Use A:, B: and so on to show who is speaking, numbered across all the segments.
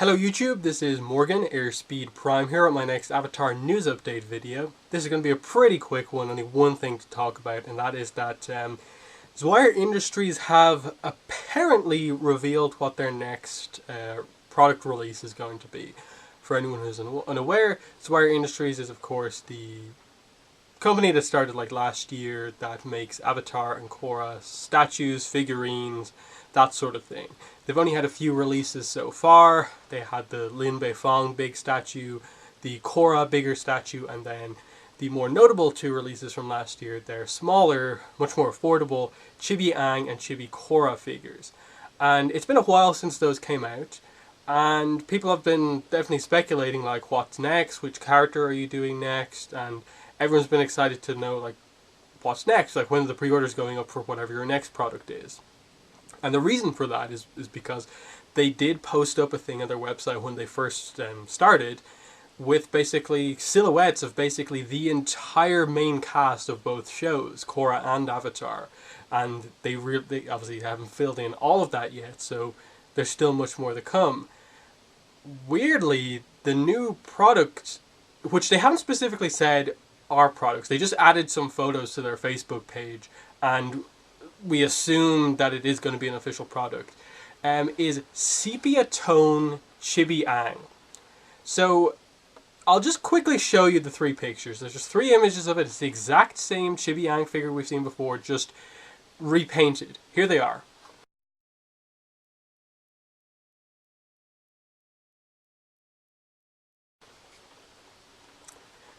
A: Hello YouTube, this is Morgan, Airspeed Prime here at my next Avatar news update video. This is going to be a pretty quick one, only one thing to talk about, and that is that Zwyer Industries have apparently revealed what their next product release is going to be. For anyone who's unaware, Zwyer Industries is of course the company that started like last year that makes Avatar and Korra statues, figurines, that sort of thing. They've only had a few releases so far. They had the Lin Beifong big statue, the Korra bigger statue, and then the more notable two releases from last year, they're smaller, much more affordable, Chibi Aang and Chibi Korra figures. And it's been a while since those came out, and people have been definitely speculating like what's next, which character are you doing next, and everyone's been excited to know like what's next, like when are the pre-orders going up for whatever your next product is. And the reason for that is because they did post up a thing on their website when they first started with basically silhouettes of basically the entire main cast of both shows, Korra and Avatar. And they obviously haven't filled in all of that yet, so there's still much more to come. Weirdly, the new product, which they haven't specifically said are products, they just added some photos to their Facebook page, and we assume that it is going to be an official product, is Sepia Tone Chibi Aang. So I'll just quickly show you the three pictures. There's just three images of it. It's the exact same Chibi Aang figure we've seen before, just repainted. Here they are.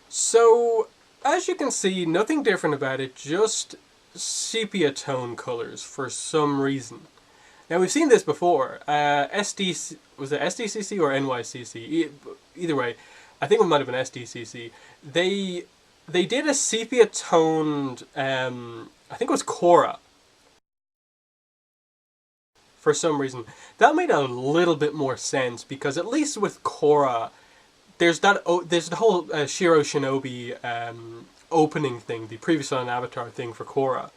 A: So as you can see, nothing different about it, just sepia tone colors for some reason. Now we've seen this before. SDC, was it SDCC or NYCC? Either way, I think it might have been SDCC. They did a sepia toned, I think it was Korra. For some reason, that made a little bit more sense because at least with Korra, there's the whole Shiro Shinobi opening thing, the previous on Avatar thing for Korra,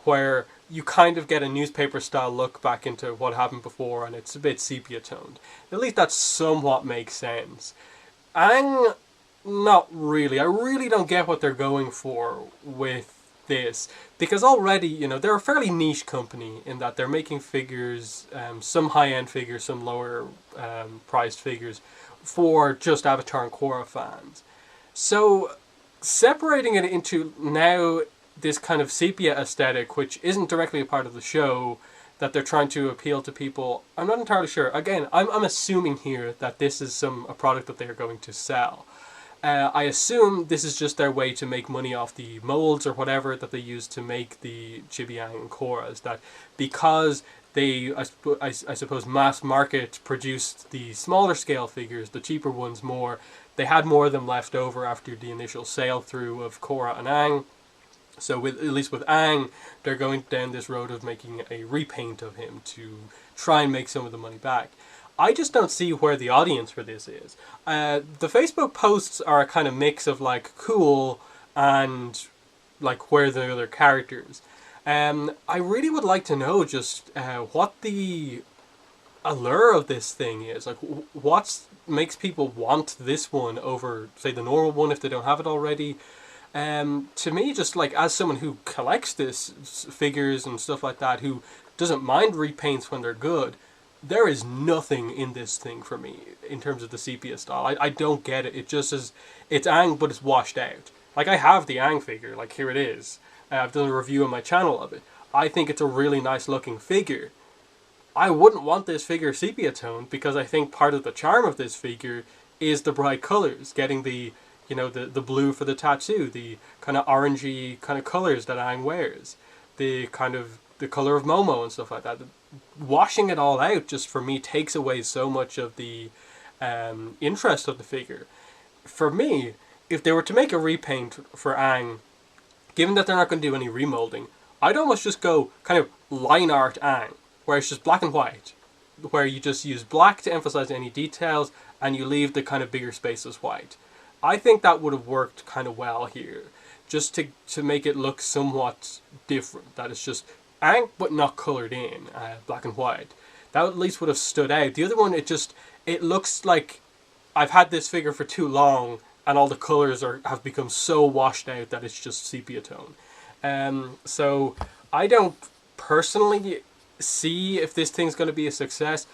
A: where you kind of get a newspaper style look back into what happened before, and it's a bit sepia toned. At least that somewhat makes sense. Aang, not really. I really don't get what they're going for with this, because already, you know, they're a fairly niche company in that they're making figures, some high-end figures, some lower priced figures for just Avatar and Korra fans. So separating it into now this kind of sepia aesthetic, which isn't directly a part of the show, that they're trying to appeal to people, I'm not entirely sure. Again, I'm assuming here that this is a product that they're going to sell. I assume this is just their way to make money off the molds or whatever that they use to make the Chibi Aang and Korras. That because they, I suppose, mass market produced the smaller scale figures, the cheaper ones more, they had more of them left over after the initial sale through of Korra and Aang. So at least with Aang, they're going down this road of making a repaint of him to try and make some of the money back. I just don't see where the audience for this is. The Facebook posts are a kind of mix of like cool and like where are the other characters. I really would like to know just what the allure of this thing is. Like what makes people want this one over, say, the normal one if they don't have it already. To me, just like as someone who collects this figures and stuff like that, who doesn't mind repaints when they're good, there is nothing in this thing for me in terms of the sepia style. I don't get it. It just is, it's Aang, but it's washed out. Like I have the Aang figure, like here it is. I've done a review on my channel of it. I think it's a really nice looking figure. I wouldn't want this figure sepia toned because I think part of the charm of this figure is the bright colors, getting the, you know, the blue for the tattoo, the kind of orangey kind of colors that Aang wears, the kind of the color of Momo and stuff like that. Washing it all out just for me takes away so much of the interest of the figure. For me, if they were to make a repaint for Aang, given that they're not going to do any remolding, I'd almost just go kind of line art Aang, where it's just black and white, where you just use black to emphasize any details and you leave the kind of bigger spaces white. I think that would have worked kind of well here, just to make it look somewhat different, that it's just Aang but not coloured in, black and white. That at least would have stood out. The other one, it looks like I've had this figure for too long, and all the colors have become so washed out that it's just sepia tone. So I don't personally see if this thing's going to be a success.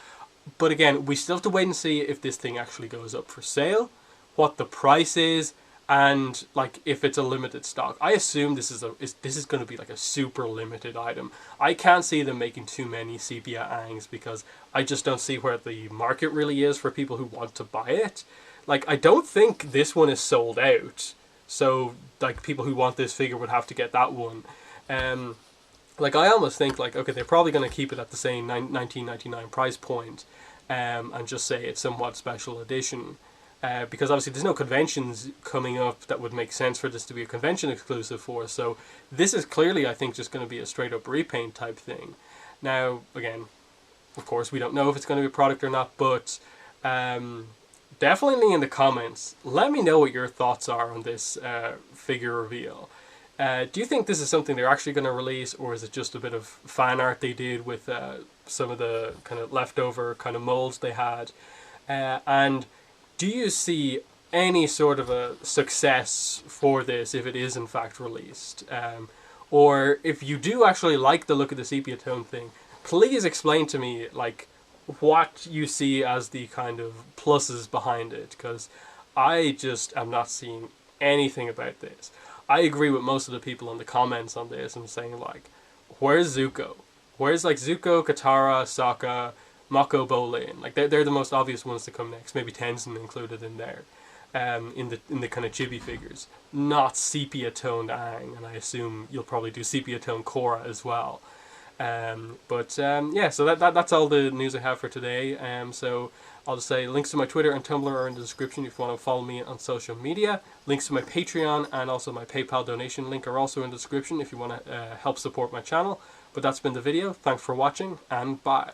A: But again, we still have to wait and see if this thing actually goes up for sale, what the price is, and like if it's a limited stock. I assume this is going to be like a super limited item. I can't see them making too many Sepia Aangs because I just don't see where the market really is for people who want to buy it. Like, I don't think this one is sold out, so like people who want this figure would have to get that one. Like, I almost think, like, okay, they're probably going to keep it at the same $19.99 price point, and just say it's somewhat special edition. Because obviously there's no conventions coming up that would make sense for this to be a convention exclusive for. So this is clearly, I think, just going to be a straight up repaint type thing. Now, again, of course, we don't know if it's going to be a product or not, but definitely in the comments, let me know what your thoughts are on this figure reveal. Do you think this is something they're actually going to release, or is it just a bit of fan art they did with some of the kind of leftover kind of molds they had? And do you see any sort of a success for this if it is in fact released? Or if you do actually like the look of the sepia tone thing, please explain to me like what you see as the kind of pluses behind it, because I just am not seeing anything about this. I agree with most of the people in the comments on this and saying like, where's Zuko? Where's like Zuko, Katara, Sokka, Mako, Bolin? Like they're the most obvious ones to come next. Maybe Tenzin included in there, in the kind of chibi figures. Not sepia toned Aang, and I assume you'll probably do sepia toned Korra as well. Yeah, so that's all the news I have for today. So I'll just say links to my Twitter and Tumblr are in the description if you want to follow me on social media. Links to my Patreon and also my PayPal donation link are also in the description if you want to help support my channel. But that's been the video. Thanks for watching, and bye.